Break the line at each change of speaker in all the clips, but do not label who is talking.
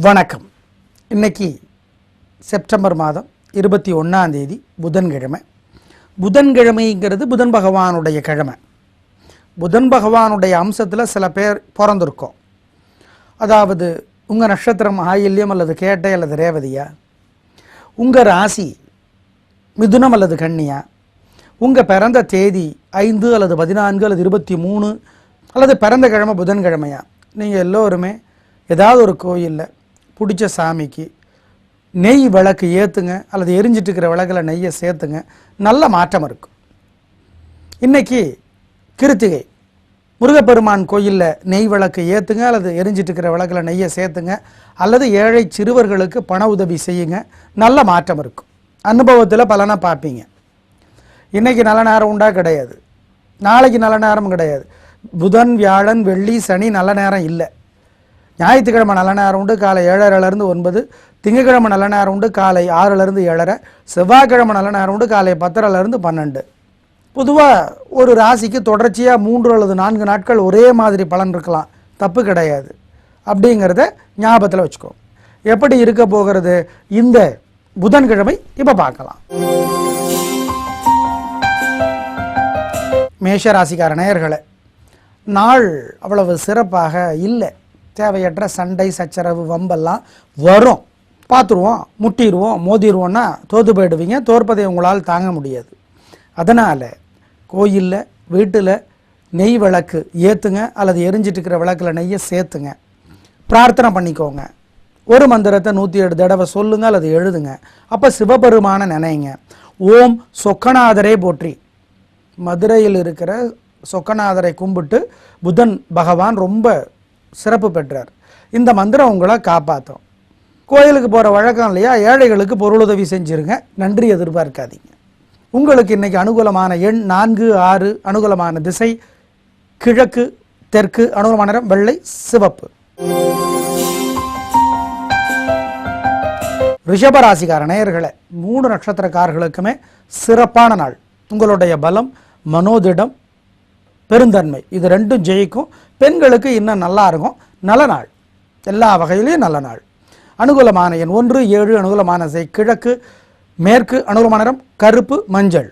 வணக்கம். இன்னைக்கு செப்டம்பர் மாதம் 21ஆம் தேதி புதன்கிழமை. புதன்கிழமைங்கிறது புதன் பகவானுடைய கிழமை. புதன் பகவானுடைய அம்சத்தில் சில பேர் பிறந்திருக்கோம். அதாவது உங்கள் நட்சத்திரம் ஆயில்யம் அல்லது கேட்டை அல்லது ரேவதியா, உங்கள் ராசி மிதுனம் அல்லது கன்னியா, உங்கள் பிறந்த தேதி 5 அல்லது 14 அல்லது 23 அல்லது பிறந்த கிழமை புதன்கிழமையா, நீங்கள் எல்லோருமே ஏதாவது ஒரு கோயிலில் பிடிச்ச சாமிக்கு நெய் விளக்கு ஏற்றுங்க அல்லது எரிஞ்சிட்டு இருக்கிற விளக்கில் நெய்யை சேர்த்துங்க. நல்ல மாற்றம் இருக்கும். இன்றைக்கி கிருத்திகை, முருகப்பெருமான் கோயிலில் நெய் விளக்கு ஏற்றுங்க அல்லது எரிஞ்சிட்டு இருக்கிற விளக்கில் நெய்யை சேர்த்துங்க அல்லது ஏழை சிறுவர்களுக்கு பண உதவி செய்யுங்க. நல்ல மாற்றம் இருக்கும். அனுபவத்தில் பலனை பார்ப்பீங்க. இன்றைக்கி நல்ல நேரம் உண்டா? கிடையாது. நாளைக்கு நல்ல நேரம் கிடையாது. புதன் வியாழன் வெள்ளி சனி நல்ல நேரம் இல்லை. ஞாயிற்றுக்கிழமை நல்ல நேரம் உண்டு காலை 7:30லேருந்து 9, திங்கக்கிழமை நல்ல நேரம் உண்டு காலை 6லேருந்து 7:30, செவ்வாய்க்கிழமை நல்ல நேரம் உண்டு காலை 10:30லேருந்து 12. பொதுவாக ஒரு ராசிக்கு தொடர்ச்சியாக 3 அல்லது 4 நாட்கள் ஒரே மாதிரி பலன் இருக்கலாம், தப்பு கிடையாது. அப்படிங்கிறத ஞாபகத்தில் வச்சுக்கோ. எப்படி இருக்க போகிறது இந்த புதன்கிழமை இப்போ பார்க்கலாம். மேஷ ராசிக்கார நேயர்களே, நாள் அவ்வளவு சிறப்பாக இல்லை. தேவையற்ற சண்டை சச்சரவு வம்பெல்லாம் வரும். பார்த்துருவோம், முட்டிடுவோம், மோதிடுவோன்னா தோற்று போயிடுவீங்க. தோற்பதை உங்களால் தாங்க முடியாது. அதனால் கோயிலில் வீட்டில் நெய் விளக்கு ஏற்றுங்க அல்லது எரிஞ்சிட்டு இருக்கிற விளக்கில் நெய்யை சேர்த்துங்க. பிரார்த்தனை பண்ணிக்கோங்க. ஒரு மந்திரத்தை 108 தடவை சொல்லுங்க அல்லது எழுதுங்க. அப்போ சிவபெருமான நினைங்க. ஓம் சொக்கநாதரே போற்றி. மதுரையில் இருக்கிற சொக்கநாதரை கும்பிட்டு புதன் பகவான் ரொம்ப சிறப்பு பெற்றார். இந்த மந்திரம் உங்களை காப்பாற்றும். கோயிலுக்கு போகிற வழக்கம் இல்லையா? ஏழைகளுக்கு பொருளுதவி செஞ்சுருங்க. நன்றி எதிர்பார்க்காதீங்க. உங்களுக்கு இன்றைக்கி அனுகூலமான எண் 4, 6. அனுகூலமான திசை கிழக்கு தெற்கு. அனுகூலமான நிறம் வெள்ளை சிவப்பு. ரிஷபராசிக்கார நேயர்களே, 3 நட்சத்திரக்காரர்களுக்குமே சிறப்பான நாள். உங்களுடைய பலம், மனோதிடம், பெருந்தன்மை இது ரெண்டும் ஜெயிக்கும். பெண்களுக்கு இன்னும் நல்லா இருக்கும். நல்ல நாள், எல்லா வகையிலையும் நல்ல நாள். அனுகூலமான எண் 1, 7. அனுகூலமான திசை கிழக்கு மேற்கு. அனுகூலமான நிறம் கருப்பு மஞ்சள்.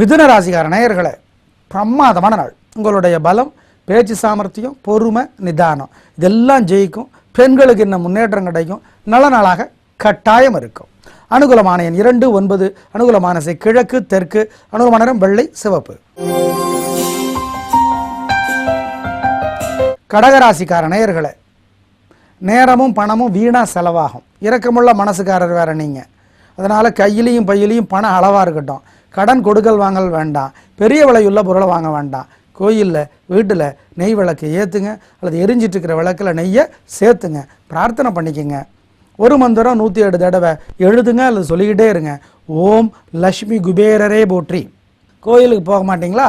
மிதுன ராசிக்கார நேயர்களே, பிரமாதமான நாள். உங்களுடைய பலம், பேச்சு சாமர்த்தியம், பொறுமை, நிதானம் இதெல்லாம் ஜெயிக்கும். பெண்களுக்கு இன்னும் முன்னேற்றம் கிடைக்கும். நல்ல நாளாக கட்டாயம் இருக்கும். அனுகூலமான எண் 2, 9. அனுகூலமான திசை கிழக்கு தெற்கு. அனுகூலமான நிறம் வெள்ளை சிவப்பு. கடகராசிக்கார நேயர்களே, நேரமும் பணமும் வீணாக செலவாகும். இரக்கமுள்ள மனசுக்காரர் வேற நீங்கள். அதனால் கையிலையும் பையிலையும் பணம் அளவாக இருக்கட்டும். கடன் கொடுக்கல் வாங்கல் வேண்டாம். பெரிய விலையுள்ள பொருளை வாங்க வேண்டாம். கோயிலில் வீட்டில் நெய் விளக்கு ஏற்றுங்க அல்லது எரிஞ்சிட்டு இருக்கிற விளக்கில் நெய்யை சேர்த்துங்க. பிரார்த்தனை பண்ணிக்கோங்க. ஒரு மந்திரம் 108 தடவை எழுதுங்க அல்லது சொல்லிக்கிட்டே இருங்க. ஓம் லக்ஷ்மி குபேரரே போற்றி. கோயிலுக்கு போக மாட்டிங்களா?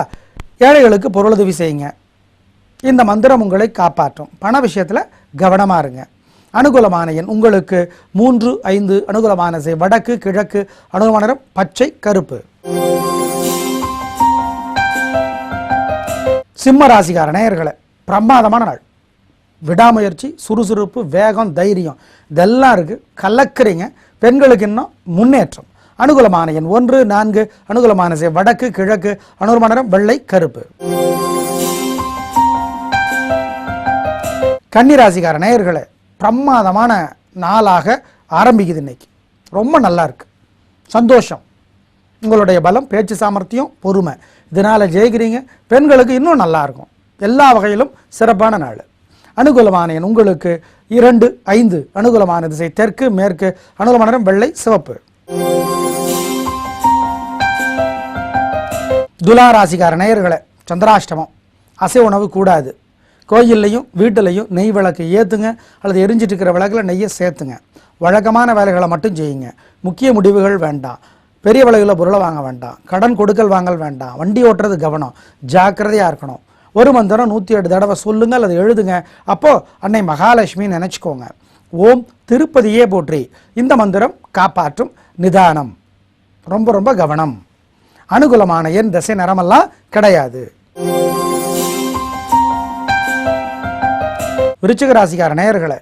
ஏழைகளுக்கு பொருளுதவி செய்யுங்க. இந்த மந்திரம் உங்களை காப்பாற்றும். பண விஷயத்தில் கவனமாக இருங்க. அனுகூலமான எண் உங்களுக்கு 3, 5. அனுகூலமான திசை வடக்கு கிழக்கு. அனுகூலமான நிறம் பச்சை கருப்பு. சிம்ம ராசிக்கார நேயர்களே, பிரமாதமான நாள். விடாமுயற்சி, சுறுசுறுப்பு, வேகம், தைரியம் இதெல்லாம் இருக்குது. கலக்கிறீங்க. பெண்களுக்கு இன்னும் முன்னேற்றம். அனுகூலமான எண் 1, 4. அனுகூலமான திசை வடக்கு கிழக்கு. அனுகூலமான நிறம் வெள்ளை கருப்பு. கன்னிராசிக்கார நேயர்களே, பிரமாதமான நாளாக ஆரம்பிக்குது. இன்னைக்கு ரொம்ப நல்லா இருக்கு. சந்தோஷம். உங்களுடைய பலம், பேச்சு சாமர்த்தியம், பொறுமை இதனால் ஜெயிக்கிறீங்க. பெண்களுக்கு இன்னும் நல்லா இருக்கும். எல்லா வகையிலும் சிறப்பான நாள். அனுகூலமான எண் உங்களுக்கு 2, 5. அனுகூலமான திசை தெற்கு மேற்கு. அனுகூலமான நிறம் வெள்ளை சிவப்பு. துலா ராசிக்கார நேயர்களே, சந்திராஷ்டமம். அசை உணவு கூடாது. கோயில்லையும் வீட்டிலையும் நெய் விளக்கு ஏற்றுங்க அல்லது எரிஞ்சிட்டு இருக்கிற விளக்கில் நெய்யை சேர்த்துங்க. வழக்கமான வேலைகளை மட்டும் செய்யுங்க. முக்கிய முடிவுகள் வேண்டாம். பெரிய விலையுள்ள பொருளை வாங்க வேண்டாம். கடன் கொடுக்கல் வாங்கல் வேண்டாம். வண்டி ஓட்டுறது கவனம், ஜாக்கிரதையாக இருக்கணும். ஒரு மந்திரம் 108 தடவை சொல்லுங்க அல்லது எழுதுங்க. அப்போது அன்னை மகாலட்சுமி நினச்சிக்கோங்க. ஓம் திருப்பதியே போற்றி. இந்த மந்திரம் காப்பாற்றும். நிதானம், ரொம்ப ரொம்ப கவனம். அனுகூலமான எண் திசை நிறமெல்லாம் கிடையாது. விருச்சிக ராசிக்கார நேயர்களே,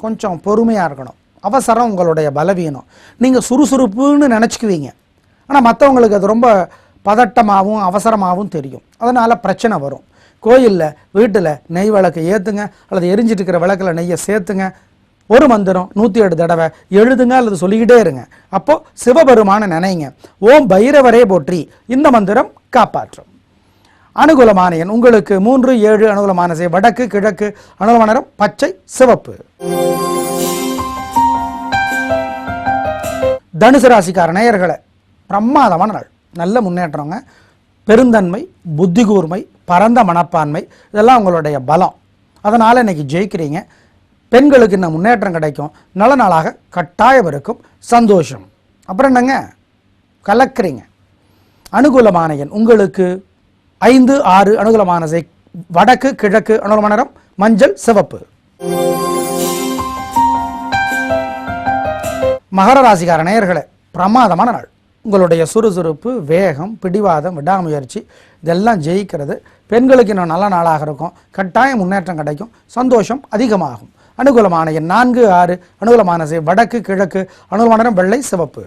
கொஞ்சம் பொறுமையாக இருக்கணும். அவசரம் உங்களுடைய பலவீனம். நீங்கள் சுறுசுறுப்புன்னு நினச்சிக்குவீங்க, ஆனால் மற்றவங்களுக்கு அது ரொம்ப பதட்டமாகவும் அவசரமாகவும் தெரியும். அதனால் பிரச்சனை வரும். கோயிலில் வீட்டில் நெய் விளக்கு ஏற்றுங்க, அல்லது எரிஞ்சிட்டு இருக்கிற விளக்கில் நெய்யை சேர்த்துங்க. ஒரு மந்திரம் 107 தடவை எழுதுங்க அல்லது சொல்லிக்கிட்டே இருங்க. அப்போது சிவபெருமான நினைங்க. ஓம் பைரவரே போற்றி. இந்த மந்திரம் காப்பாற்றும். அனுகூலமான எண் உங்களுக்கு 3, 7. அனுகூலமான வடக்கு கிழக்கு. அனுகூலமான நிறம் பச்சை சிவப்பு. தனுசு ராசிக்கார நேயர்களே, பிரமாதமான நாள். நல்ல முன்னேற்றங்க. பெருந்தன்மை, புத்தி கூர்மை, பரந்த மனப்பான்மை, இதெல்லாம் உங்களுடைய பலம். அதனால் இன்னைக்கு ஜெயிக்கிறீங்க. பெண்களுக்கு இன்னும் முன்னேற்றம் கிடைக்கும். நல்ல நாளாக கட்டாயம் இருக்கும். சந்தோஷம். அப்புறம் என்னங்க, கலக்கிறீங்க. அனுகூலமான எண் உங்களுக்கு 5, 6. அனுகூலமான வடக்கு கிழக்கு. அனுகூலமான நிறம் மஞ்சள் சிவப்பு. மகர ராசிக்கார நேயர்களே, பிரமாதமான நாள். உங்களுடைய சுறுசுறுப்பு, வேகம், பிடிவாதம், விடாமுயற்சி இதெல்லாம் ஜெயிக்கிறது. பெண்களுக்கு இன்னும் நல்ல நாளாக இருக்கும். கட்டாயம் முன்னேற்றம் கிடைக்கும். சந்தோஷம் அதிகமாகும். அனுகூலமான எண் 4, 6. அனுகூலமான வடக்கு கிழக்கு. அனுகூலமான நிறம் வெள்ளை சிவப்பு.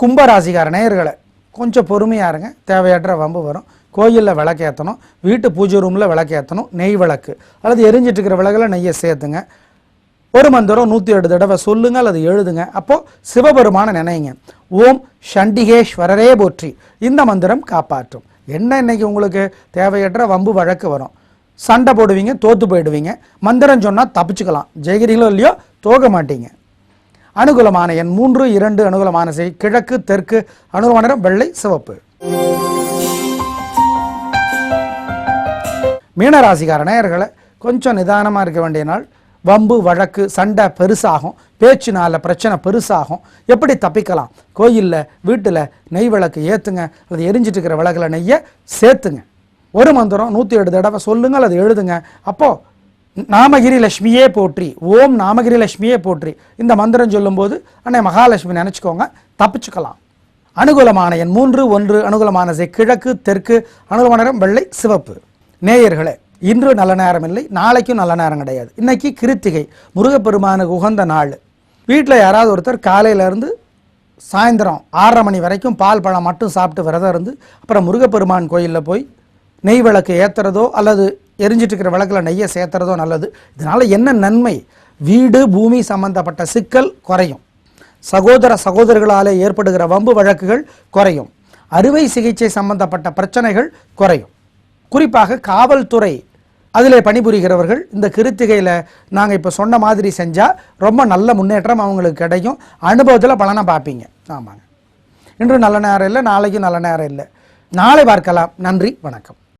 கும்பராசிக்கார நேயர்களை, கொஞ்சம் பொறுமையாக இருங்க. தேவையற்ற வம்பு வரும். கோயிலில் விளக்கேற்றணும், வீட்டு பூஜை ரூமில் விளக்கேற்றணும். நெய் விளக்கு அல்லது எரிஞ்சிட்டு இருக்கிற விளக்கில் நெய்யை சேர்த்துங்க. ஒரு மந்திரம் 107 தடவை சொல்லுங்க அல்லது எழுதுங்க. அப்போது சிவபெருமான நினைங்க. ஓம் சண்டிகேஸ்வரரே போற்றி. இந்த மந்திரம் காப்பாற்றும். என்ன இன்னைக்கு உங்களுக்கு தேவையற்ற வம்பு வழக்கு வரும். சண்டை போடுவீங்க, தோற்று போயிடுவீங்க. மந்திரம் சொன்னால் தப்பிச்சுக்கலாம். ஜெயிக்கிறீங்களோ இல்லையோ தோக மாட்டீங்க. அனுகூலமான எண் 3, 2. அனுகூலமான கிழக்கு தெற்கு. அனுகூலமான நிறம் வெள்ளை சிவப்பு. மீனராசிக்கார நேயர்களை, கொஞ்சம் நிதானமாக இருக்க வேண்டிய நாள். வம்பு வழக்கு சண்டை பெருசாகும். பேச்சுனால பிரச்சனை பெருசாகும். எப்படி தப்பிக்கலாம்? கோயிலில் வீட்டில் நெய் விளக்கு ஏற்றுங்க அல்லது எரிஞ்சிட்டு இருக்கிற விளக்கில் நெய்யை சேர்த்துங்க. ஒரு மந்திரம் 107 தடவை சொல்லுங்க அல்லது எழுதுங்க. அப்போது நாமகிரி லட்சுமியே போற்றி. ஓம் நாமகிரி லட்சுமியே போற்றி. இந்த மந்திரம் சொல்லும்போது அன்னை மகாலட்சுமி நினச்சிக்கோங்க, தப்பிச்சுக்கலாம். அனுகூலமான எண் 3, 1. அனுகூலமான கிழக்கு தெற்கு. அனுகூலமான நிறம் வெள்ளை சிவப்பு. நேயர்களே, இன்று நல்ல நேரம் இல்லை, நாளைக்கும் நல்ல நேரம் கிடையாது. இன்னைக்கு கிருத்திகை, முருகப்பெருமானுக்கு உகந்த நாள். வீட்டில் யாராவது ஒருத்தர் காலையிலேருந்து சாயந்தரம் 6:30 மணி வரைக்கும் பால் பழம் மட்டும் சாப்பிட்டு விரதம் இருந்து அப்புறம் முருகப்பெருமான் கோயிலில் போய் நெய் விளக்கு ஏற்றுறதோ அல்லது எரிஞ்சிட்டு இருக்கிற விளக்கில் நெய்யை சேர்த்துறதோ நல்லது. இதனால் என்ன நன்மை? வீடு பூமி சம்பந்தப்பட்ட சிக்கல் குறையும். சகோதரர்களாலே ஏற்படுகிற வம்பு வழக்குகள் குறையும். அறுவை சிகிச்சை சம்பந்தப்பட்ட பிரச்சனைகள் குறையும். குறிப்பாக காவல்துறை அதிலே பணிபுரிகிறவர்கள் இந்த கிருத்திகையில் நாங்கள் இப்போ சொன்ன மாதிரி செஞ்சால் ரொம்ப நல்ல முன்னேற்றம் அவங்களுக்கு கிடைக்கும். அனுபவத்தில் பலனை பார்ப்பீங்க. ஆமாங்க, இன்று நல்ல நேரம் இல்லை, நாளைக்கும் நல்ல நேரம் இல்லை. நாளை பார்க்கலாம். நன்றி, வணக்கம்.